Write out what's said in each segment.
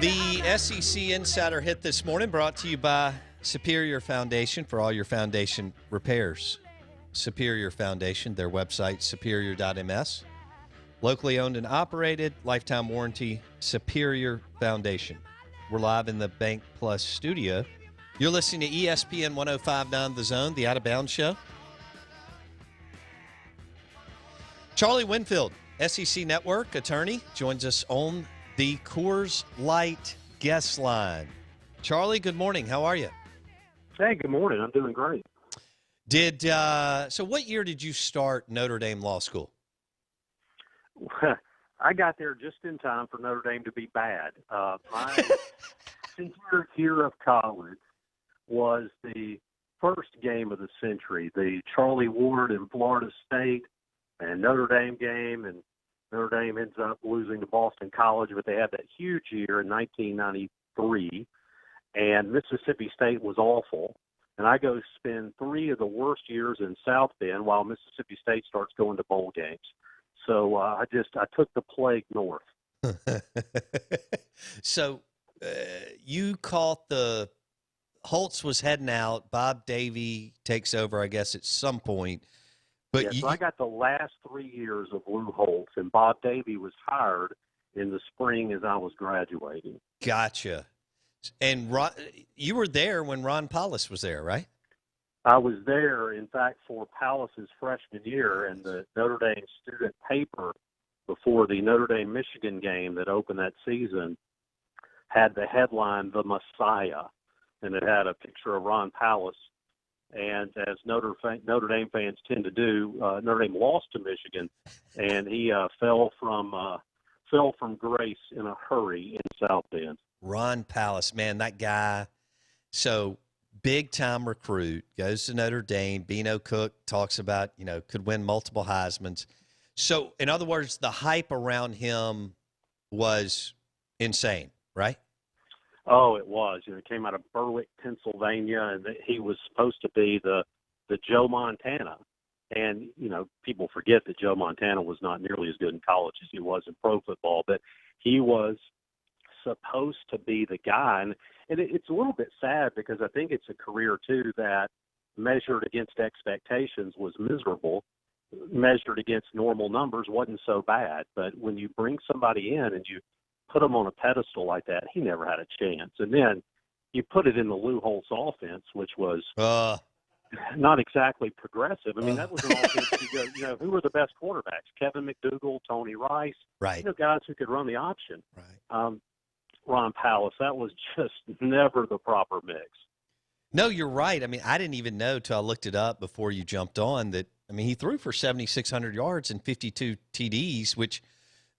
The SEC Insider Hit this morning brought to you by Superior Foundation for all your foundation repairs. Superior Foundation, their website, superior.ms. Locally owned and operated, lifetime warranty, Superior Foundation. We're live in the Bank Plus studio. You're listening to ESPN 105.9 The Zone, the Out of Bounds Show. Charlie Winfield, SEC Network attorney, joins us on the Coors Light guest line. Charlie, good morning. How are you? Hey, good morning. I'm doing great. So what year did you start Notre Dame Law School? I got there just in time for Notre Dame to be bad. My senior year of college was the first game of the century, the Charlie Ward and Florida State and Notre Dame game, and Notre Dame ends up losing to Boston College, but they had that huge year in 1993, and Mississippi State was awful. And I go spend 3 of the worst years in South Bend while Mississippi State starts going to bowl games. So I took the plague north. So you caught Holtz was heading out. Bob Davie takes over, I guess, at some point. But so I got the last 3 years of Lou Holtz, and Bob Davie was hired in the spring as I was graduating. Gotcha. And you were there when Ron Powlus was there, right? I was there, in fact, for Powlus's freshman year, and the Notre Dame student paper before the Notre Dame-Michigan game that opened that season had the headline, "The Messiah," and it had a picture of Ron Powlus. And as Notre Dame fans tend to do, Notre Dame lost to Michigan, and he fell from grace in a hurry in South Bend. Ron Powlus, man, that guy. So big-time recruit, goes to Notre Dame. Beano Cook talks about, could win multiple Heismans. So, in other words, the hype around him was insane, right? Oh, it was. It came out of Berwick, Pennsylvania, and he was supposed to be the Joe Montana. And, people forget that Joe Montana was not nearly as good in college as he was in pro football, but he was supposed to be the guy. And it's a little bit sad because I think it's a career, too, that measured against expectations was miserable. Measured against normal numbers wasn't so bad. But when you bring somebody in and you put him on a pedestal like that, he never had a chance. And then you put it in the Lou Holtz offense, which was not exactly progressive. I mean, that was an offense. Who were the best quarterbacks? Kevin McDougal, Tony Rice, right? Guys who could run the option. Right. Ron Powlus, that was just never the proper mix. No, you're right. I mean, I didn't even know till I looked it up before you jumped on that. I mean, he threw for 7,600 yards and 52 TDs, which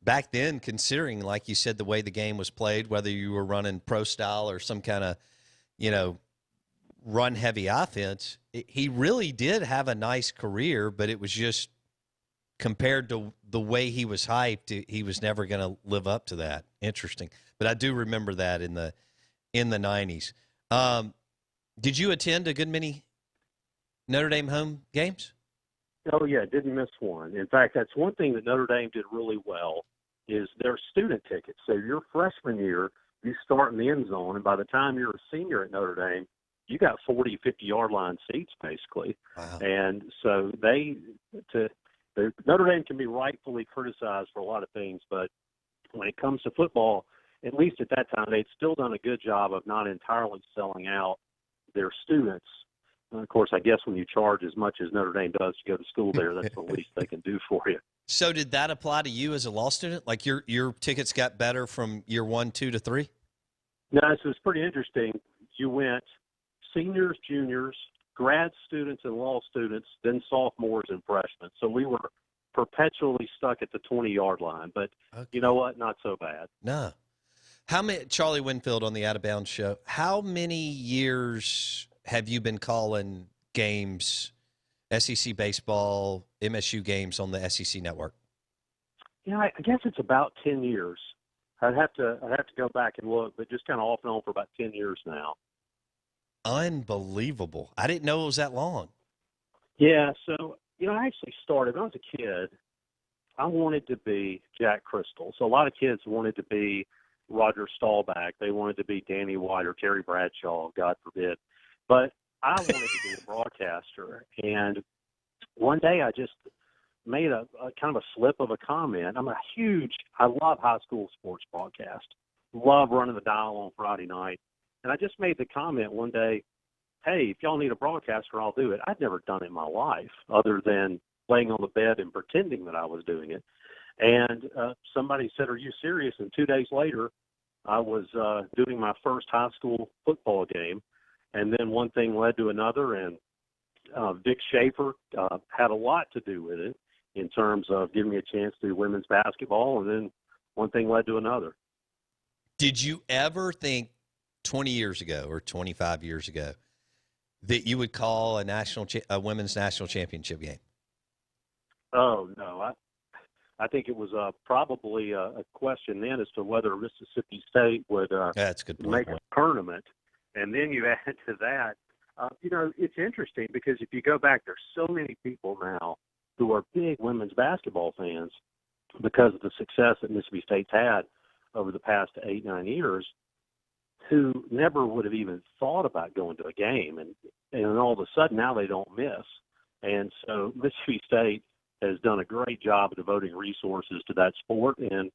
back then, considering, like you said, the way the game was played, whether you were running pro style or some kind of, run-heavy offense, he really did have a nice career, but it was just compared to the way he was hyped, he was never going to live up to that. Interesting. But I do remember that in the 90s. Did you attend a good many Notre Dame home games? Oh, yeah, didn't miss one. In fact, that's one thing that Notre Dame did really well is their student tickets. So your freshman year, you start in the end zone, and by the time you're a senior at Notre Dame, you got 40, 50-yard line seats, basically. Wow. And so Notre Dame can be rightfully criticized for a lot of things, but when it comes to football, at least at that time, they'd still done a good job of not entirely selling out their students. And of course, I guess when you charge as much as Notre Dame does to go to school there, that's the least they can do for you. So did that apply to you as a law student? Like your tickets got better from year 1, 2 to 3? No, so it's pretty interesting. You went seniors, juniors, grad students, and law students, then sophomores and freshmen. So we were perpetually stuck at the 20-yard line. But You know what? Not so bad. No. Charlie Winfield on the Out of Bounds Show, how many years have you been calling games, SEC baseball, MSU games on the SEC network? I guess it's about 10 years. I'd have to go back and look, but just kind of off and on for about 10 years now. Unbelievable. I didn't know it was that long. Yeah, so, I actually started, when I was a kid, I wanted to be Jack Crystal. So a lot of kids wanted to be Roger Staubach. They wanted to be Danny White or Terry Bradshaw, God forbid. But I wanted to be a broadcaster. And one day I just made a kind of a slip of a comment. I love high school sports broadcast. Love running the dial on Friday night. And I just made the comment one day, hey, if y'all need a broadcaster, I'll do it. I'd never done it in my life other than laying on the bed and pretending that I was doing it. And somebody said, are you serious? And 2 days later, I was doing my first high school football game. And then one thing led to another, and Vic Schaefer had a lot to do with it in terms of giving me a chance to do women's basketball, and then one thing led to another. Did you ever think 20 years ago or 25 years ago that you would call a women's national championship game? Oh, no. I think it was probably a question then as to whether Mississippi State would That's a good point. make a tournament. And then you add to that, it's interesting because if you go back, there's so many people now who are big women's basketball fans because of the success that Mississippi State's had over the past 8-9 years, who never would have even thought about going to a game. And all of a sudden now they don't miss. And so Mississippi State has done a great job of devoting resources to that sport. And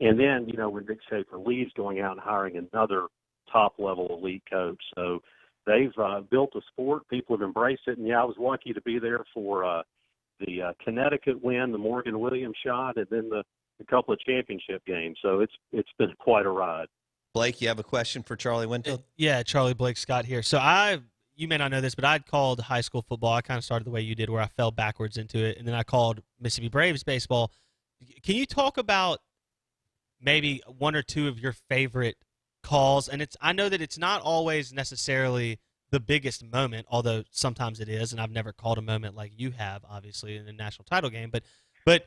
then, when Vic Schaefer leaves, going out and hiring another top-level elite coach. So they've built a sport. People have embraced it. And, yeah, I was lucky to be there for the Connecticut win, the Morgan Williams shot, and then the couple of championship games. So it's been quite a ride. Blake, you have a question for Charlie Winfield? Yeah, Charlie, Blake Scott here. So you may not know this, but I'd called high school football. I kind of started the way you did, where I fell backwards into it, and then I called Mississippi Braves baseball. Can you talk about maybe one or two of your favorite calls? And I know that it's not always necessarily the biggest moment, although sometimes it is, and I've never called a moment like you have, obviously, in the national title game. But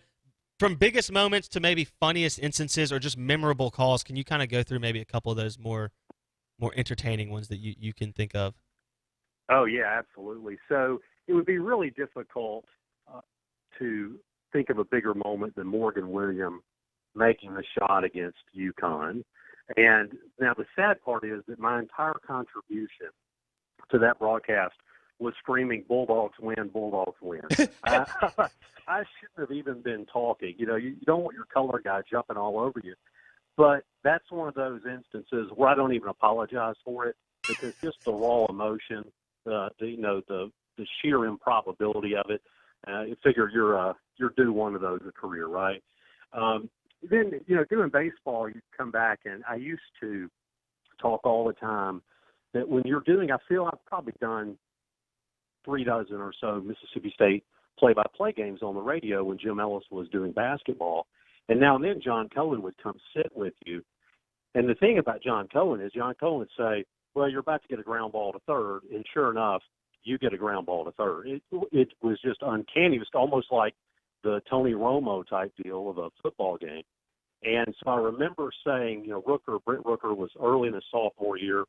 from biggest moments to maybe funniest instances or just memorable calls, can you kind of go through maybe a couple of those more entertaining ones that you can think of? Oh, yeah, absolutely. So it would be really difficult to think of a bigger moment than Morgan Williams making the shot against UConn. And now the sad part is that my entire contribution to that broadcast was screaming, Bulldogs win, Bulldogs win. I shouldn't have even been talking. You don't want your color guy jumping all over you. But that's one of those instances where I don't even apologize for it, because just the raw emotion, the sheer improbability of it, you figure you're due one of those a career, right? Then, doing baseball, you come back, and I used to talk all the time that when you're doing, I feel I've probably done 3 dozen or so Mississippi State play-by-play games on the radio when Jim Ellis was doing basketball. And now and then John Cohen would come sit with you. And the thing about John Cohen is John Cohen would say, well, you're about to get a ground ball to third. And sure enough, you get a ground ball to third. It was just uncanny. It was almost like the Tony Romo type deal of a football game. And so I remember saying, Brent Rooker was early in his sophomore year.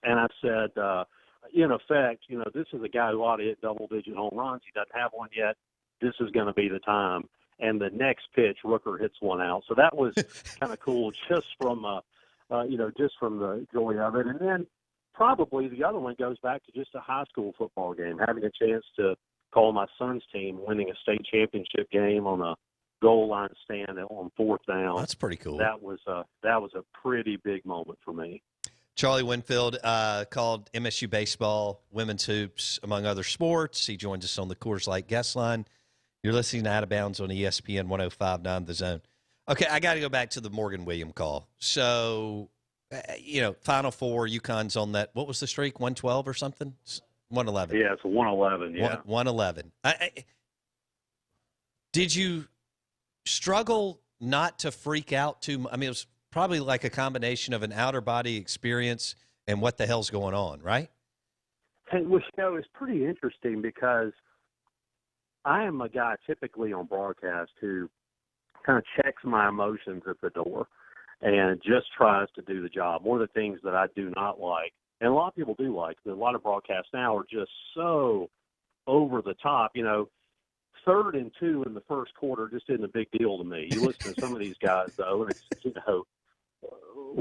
And I said, in effect, this is a guy who ought to hit double-digit home runs. He doesn't have one yet. This is going to be the time. And the next pitch, Rooker hits one out. So that was kind of cool, just from the joy of it. And then probably the other one goes back to just a high school football game, having a chance to call my son's team winning a state championship game on a goal line stand on fourth down. That's pretty cool. That was a pretty big moment for me. Charlie Winfield called MSU baseball, women's hoops, among other sports. He joins us on the Coors Light guest line. You're listening to Out of Bounds on ESPN 105.9 The Zone. Okay, I got to go back to the Morgan Williams call. So, Final Four, UConn's on that. What was the streak, 112 or something? 111. Yeah, it's 111, yeah. 111. Did you struggle not to freak out too much? I mean, it was probably like a combination of an outer body experience and what the hell's going on, right? And, it's pretty interesting because I am a guy typically on broadcast who kind of checks my emotions at the door and just tries to do the job. One of the things that I do not like, and a lot of people do like, but a lot of broadcasts now are just so over the top. 3rd and 2 in the first quarter just isn't a big deal to me. You listen to some of these guys, though, and it's,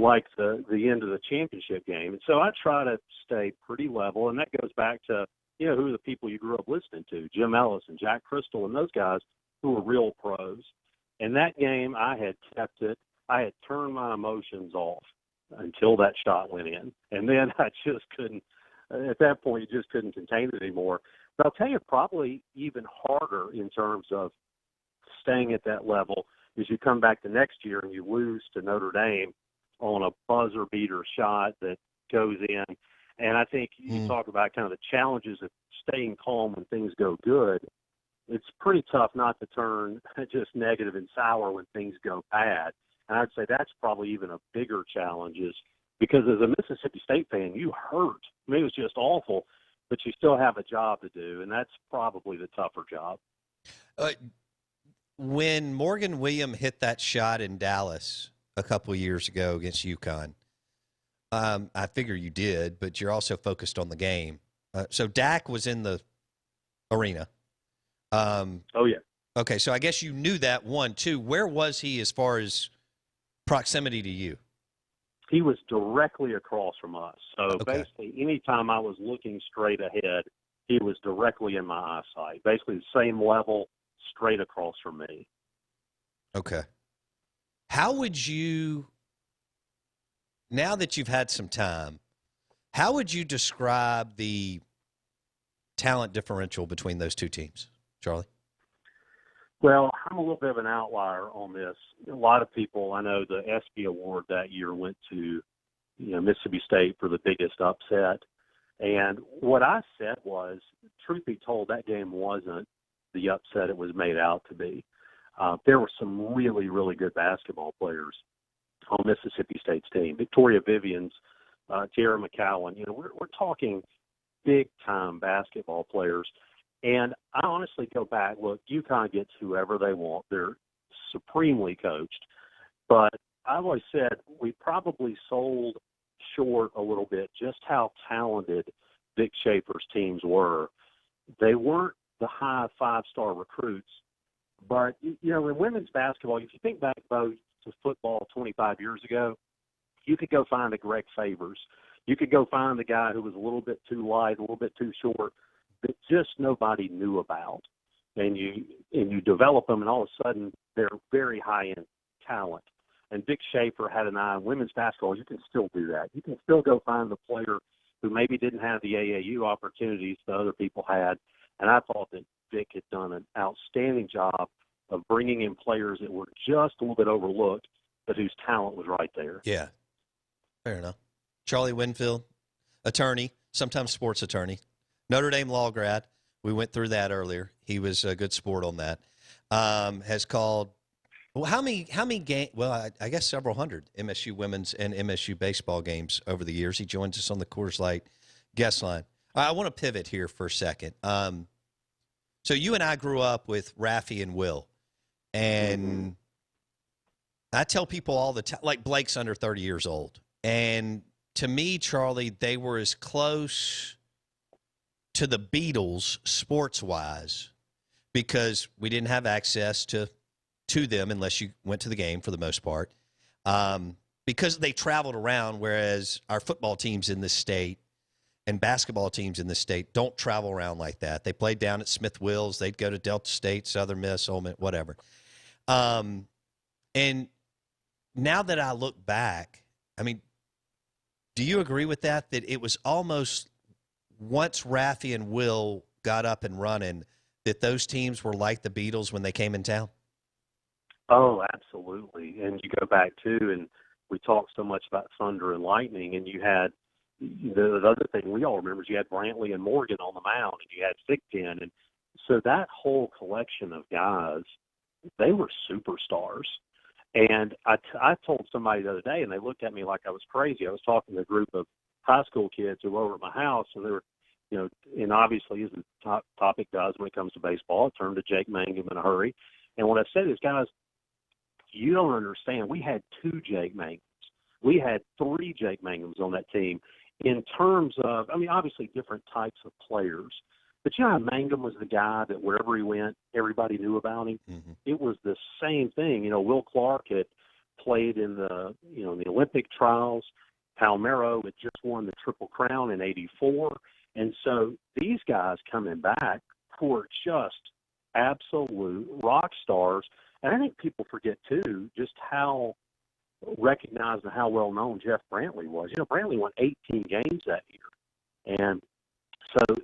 like the end of the championship game. And so I try to stay pretty level, and that goes back to, who are the people you grew up listening to, Jim Ellis and Jack Crystal and those guys who were real pros. And that game, I had kept it. I had turned my emotions off until that shot went in. And then I just couldn't, at that point, you just couldn't contain it anymore. But I'll tell you, probably even harder in terms of staying at that level is you come back the next year and you lose to Notre Dame on a buzzer beater shot that goes in. And I think you talk about kind of the challenges of staying calm when things go good. It's pretty tough not to turn just negative and sour when things go bad. And I'd say that's probably even a bigger challenge, is because as a Mississippi State fan, you hurt. I mean, it was just awful, but you still have a job to do, and that's probably the tougher job. When Morgan Williams hit that shot in Dallas a couple of years ago against UConn, I figure you did, but you're also focused on the game. So Dak was in the arena. Oh, yeah. Okay, so I guess you knew that one, too. Where was he as far as proximity to you? He was directly across from us. So Okay. basically, anytime I was looking straight ahead, he was directly in my eyesight. Basically the same level, straight across from me. Okay. How would you, now that you've had some time, how would you describe the talent differential between those two teams, Charlie? Well, I'm a little bit of an outlier on this. A lot of people, I know the ESPY Award that year went to, Mississippi State for the biggest upset. And what I said was, truth be told, that game wasn't the upset it was made out to be. There were some really, really good basketball players on Mississippi State's team. Victoria Vivians, Tierra McCowan, we're talking big-time basketball players. And I honestly go back, look, UConn gets whoever they want. They're supremely coached. But I've always said we probably sold short a little bit just how talented Vic Schaefer's teams were. They weren't the high five-star recruits. But, in women's basketball, if you think back, Bo, to football 25 years ago, you could go find a Greg Favors. You could go find the guy who was a little bit too light, a little bit too short, that just nobody knew about. And you develop them, and all of a sudden they're very high-end talent. And Vic Schaefer had an eye on women's basketball. You can still do that. You can still go find the player who maybe didn't have the AAU opportunities that other people had. And I thought that Vic had done an outstanding job of bringing in players that were just a little bit overlooked, but whose talent was right there. Yeah, fair enough. Charlie Winfield, attorney, sometimes sports attorney. Notre Dame law grad. We went through that earlier. He was a good sport on that. Has called, well, how many games? Well, I guess several hundred MSU women's and MSU baseball games over the years. He joins us on the Coors Light guest line. I want to pivot here for a second. So you and I grew up with Raffy and Will, and I tell people all the time, like Blake's under 30 years old, and to me, Charlie, they were as close to the Beatles sports-wise because we didn't have access to them unless you went to the game for the most part, because they traveled around, whereas our football teams in this state and basketball teams in this state don't travel around like that. They played down at Smith Wills. They'd go to Delta State, Southern Miss, Ole Miss, whatever. And now that I look back, I mean, do you agree with that it was almost once Raffy and Will got up and running that those teams were like the Beatles when they came in town? Oh, absolutely. And you go back, too, and we talked so much about Thunder and Lightning, and you had the other thing we all remember is you had Brantley and Morgan on the mound, and you had Thigpen. And so that whole collection of guys, they were superstars. And I told somebody the other day, and they looked at me like I was crazy. I was talking to a group of high school kids who were over at my house, and they were, and obviously as the topic does when it comes to baseball, I turned to Jake Mangum in a hurry. And what I said is, guys, you don't understand. We had 2 Jake Mangums. We had 3 Jake Mangums on that team in terms of, obviously different types of players. But Mangum was the guy that wherever he went, everybody knew about him. Mm-hmm. It was the same thing. Will Clark had played in the Olympic trials. Palmero had just won the Triple Crown in '84. And so these guys coming back were just absolute rock stars. And I think people forget, too, just how recognized and how well-known Jeff Brantley was. Brantley won 18 games that year. And so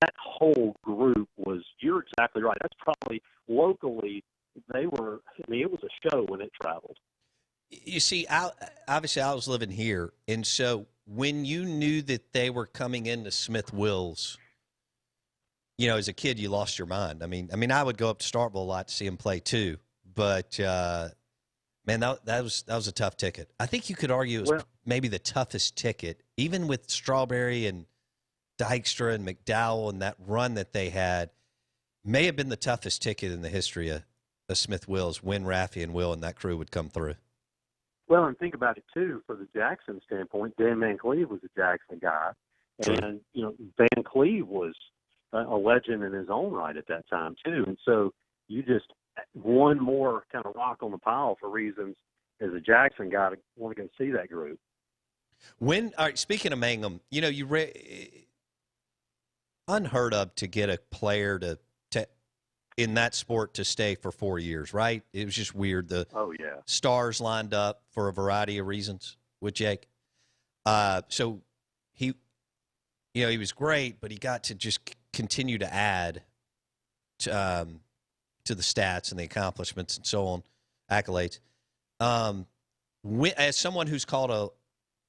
that whole group was, you're exactly right. That's probably locally, it was a show when it traveled. You see, obviously I was living here, and so when you knew that they were coming into Smith Wills, as a kid, you lost your mind. I mean, I would go up to Starkville a lot to see them play too, but man, that was a tough ticket. I think you could argue it was maybe the toughest ticket, even with Strawberry and Dykstra and McDowell and that run that they had. May have been the toughest ticket in the history of Smith Wills when Raffy and Will and that crew would come through. Well, and think about it, too, for the Jackson standpoint. Dan Van Cleve was a Jackson guy. True. And, Van Cleve was a legend in his own right at that time, too. And so you just one more kind of rock on the pile for reasons as a Jackson guy to want to go see that group. All right, speaking of Mangum, unheard of to get a player to in that sport to stay for 4 years, right? It was just weird. The stars lined up for a variety of reasons with Jake. So he was great, but he got to just continue to add to the stats and the accomplishments and so on, accolades. As someone who's called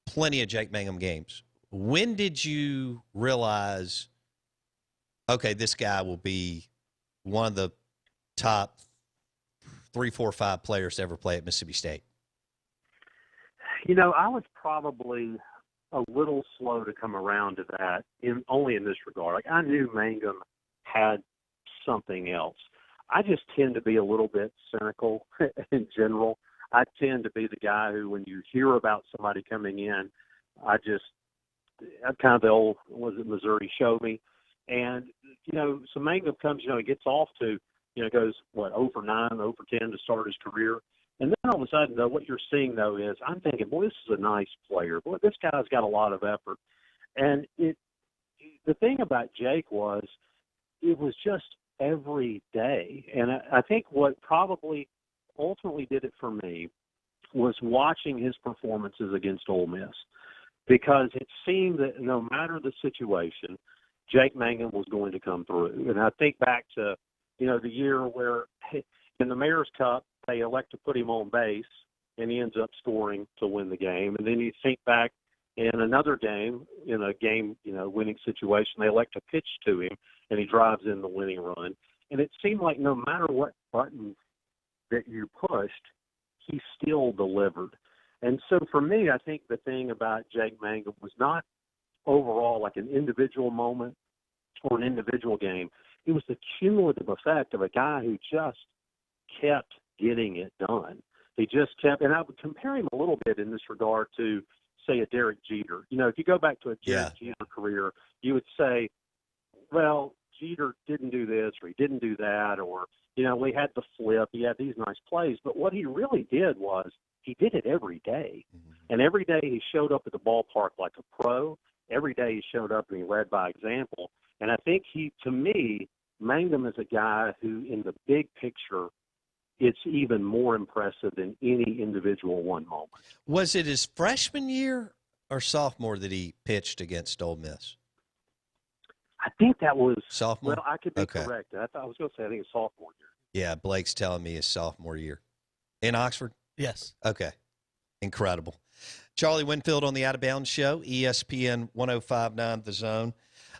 plenty of Jake Mangum games, when did you realize, okay, this guy will be one of the top 3, 4, 5 players to ever play at Mississippi State? I was probably a little slow to come around to that, only in this regard. Like, I knew Mangum had something else. I just tend to be a little bit cynical in general. I tend to be the guy who, when you hear about somebody coming in, I'm kind of the old, Missouri show me. And, so Mangum comes, he gets off to, goes, 0 for 9, 0 for 10 to start his career. And then all of a sudden, though, what you're seeing, though, is I'm thinking, boy, this is a nice player. Boy, this guy's got a lot of effort. And the thing about Jake was it was just every day. And I think what probably ultimately did it for me was watching his performances against Ole Miss, because it seemed that no matter the situation, Jake Mangum was going to come through. And I think back to, the year where in the Mayor's Cup, they elect to put him on base, and he ends up scoring to win the game. And then you think back in another game, in a game, winning situation, they elect to pitch to him, and he drives in the winning run. And it seemed like no matter what button that you pushed, he still delivered. And so for me, I think the thing about Jake Mangum was not overall like an individual moment or an individual game. It was the cumulative effect of a guy who just kept getting it done. He just kept, and I would compare him a little bit in this regard to, say, a Derek Jeter. If you go back to a Derek Jeter career, you would say, well, Jeter didn't do this or he didn't do that, or, we had the flip, he had these nice plays. But what he really did was he did it every day. Mm-hmm. And every day he showed up at the ballpark like a pro. Every day he showed up and he led by example. And I think to me, Mangum is a guy who, in the big picture, it's even more impressive than any individual one moment. Was it his freshman year or sophomore that he pitched against Ole Miss? I think that was sophomore. Well, I could be correct. I was going to say I think it's sophomore year. Yeah, Blake's telling me his sophomore year. In Oxford? Yes. Okay. Incredible. Charlie Winfield on the Out of Bounds Show, ESPN 105.9 The Zone.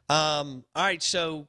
All right, so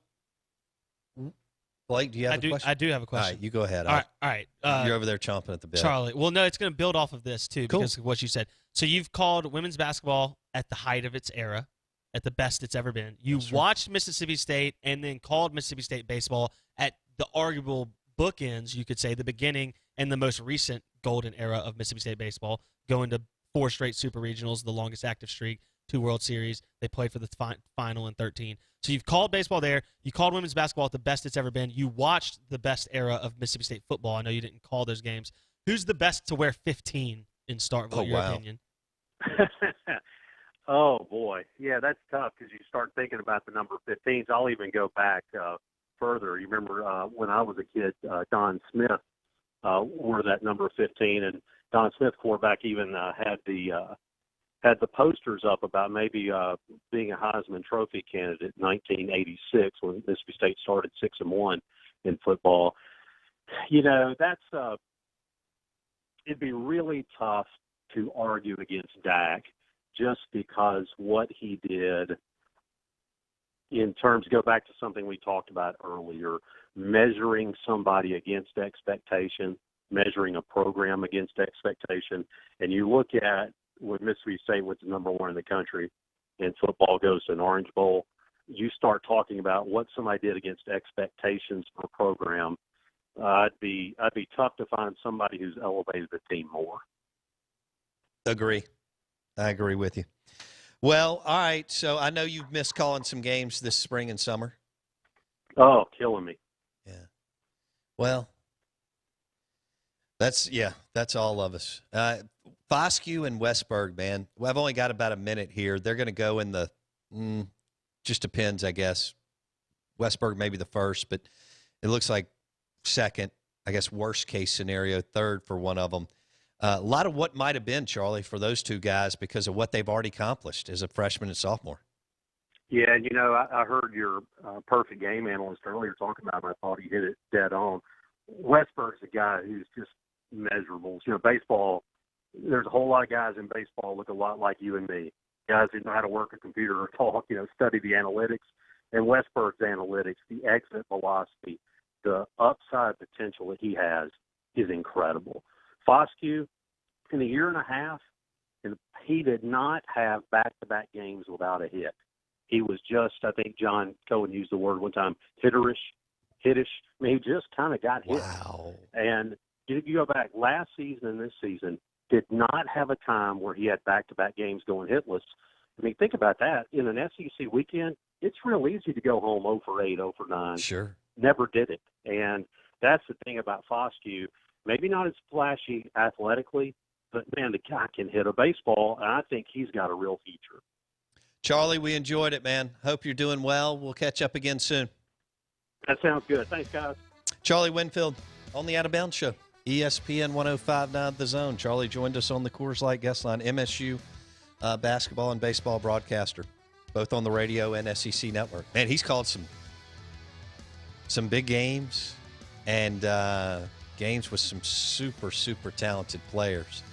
Blake, do you have a question? I do have a question. All right, you go ahead. All right. You're over there chomping at the bit. Charlie. Well, no, it's going to build off of this, too, because of what you said. So you've called women's basketball at the height of its era, at the best it's ever been. You watched Mississippi State and then called Mississippi State baseball at the arguable bookends, you could say, the beginning and the most recent golden era of Mississippi State baseball, going to 4 straight super regionals, the longest active streak, 2 World Series. They played for the final in 13. So you've called baseball there. You called women's basketball at the best it's ever been. You watched the best era of Mississippi State football. I know you didn't call those games. Who's the best to wear 15 in Starkville, in your opinion? Oh, boy. Yeah, that's tough because you start thinking about the number 15s. I'll even go back further. You remember when I was a kid, Don Smith wore that number 15, and Don Smith, quarterback, even had the posters up about maybe being a Heisman Trophy candidate in 1986 when Mississippi State started 6-1 in football. You know, that's it'd be really tough to argue against Dak just because what he did in terms, go back to something we talked about earlier, measuring somebody against expectation, measuring a program against expectation. And you look at when Mississippi State was the number 1 in the country and football goes to an Orange Bowl, you start talking about what somebody did against expectations per program. I'd be tough to find somebody who's elevated the team more. Agree. I agree with you. Well, all right. So I know you've missed calling some games this spring and summer. Oh, killing me. Yeah. Well, that's all of us. Foscue and Westburg, man. Well, I've only got about a minute here. They're going to go in the just depends, I guess. Westburg maybe the first, but it looks like second, I guess worst case scenario, third for one of them. A lot of what might have been, Charlie, for those two guys because of what they've already accomplished as a freshman and sophomore. Yeah, and, I heard your perfect game analyst earlier talking about him. I thought he hit it dead on. Westberg's a guy who's just measurables. Baseball, there's a whole lot of guys in baseball look a lot like you and me, guys who know how to work a computer or talk, study the analytics. And Westberg's analytics, the exit velocity, the upside potential that he has is incredible. Foscue, in a year and a half, he did not have back-to-back games without a hit. He was just, I think John Cohen used the word one time, hittish. I mean, he just kind of got hit. Wow. And if you go back last season and this season, did not have a time where he had back-to-back games going hitless. I mean, think about that. In an SEC weekend, it's real easy to go home 0 for 8, 0 for 9. Sure. Never did it. And that's the thing about Foscue. Maybe not as flashy athletically, but, man, the guy can hit a baseball, and I think he's got a real future. Charlie, we enjoyed it, man. Hope you're doing well. We'll catch up again soon. That sounds good. Thanks, guys. Charlie Winfield on the Out of Bounds Show, ESPN 105.9 The Zone. Charlie joined us on the Coors Light guest line, MSU basketball and baseball broadcaster, both on the radio and SEC Network. Man, he's called some big games and games with some super, super talented players.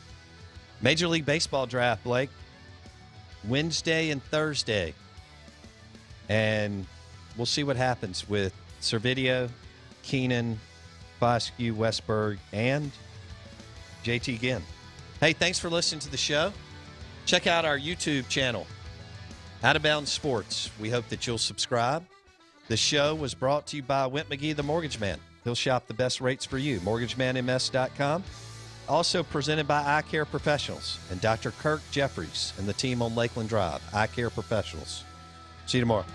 Major League Baseball draft, Blake, Wednesday and Thursday. And we'll see what happens with Servideo, Keenan, Foscue, Westberg, and JT Ginn. Hey, thanks for listening to the show. Check out our YouTube channel, Out of Bounds Sports. We hope that you'll subscribe. The show was brought to you by Went McGee, the Mortgage Man. He'll shop the best rates for you. MortgageManMS.com. Also presented by Eye Care Professionals and Dr. Kirk Jeffries and the team on Lakeland Drive. Eye Care Professionals. See you tomorrow.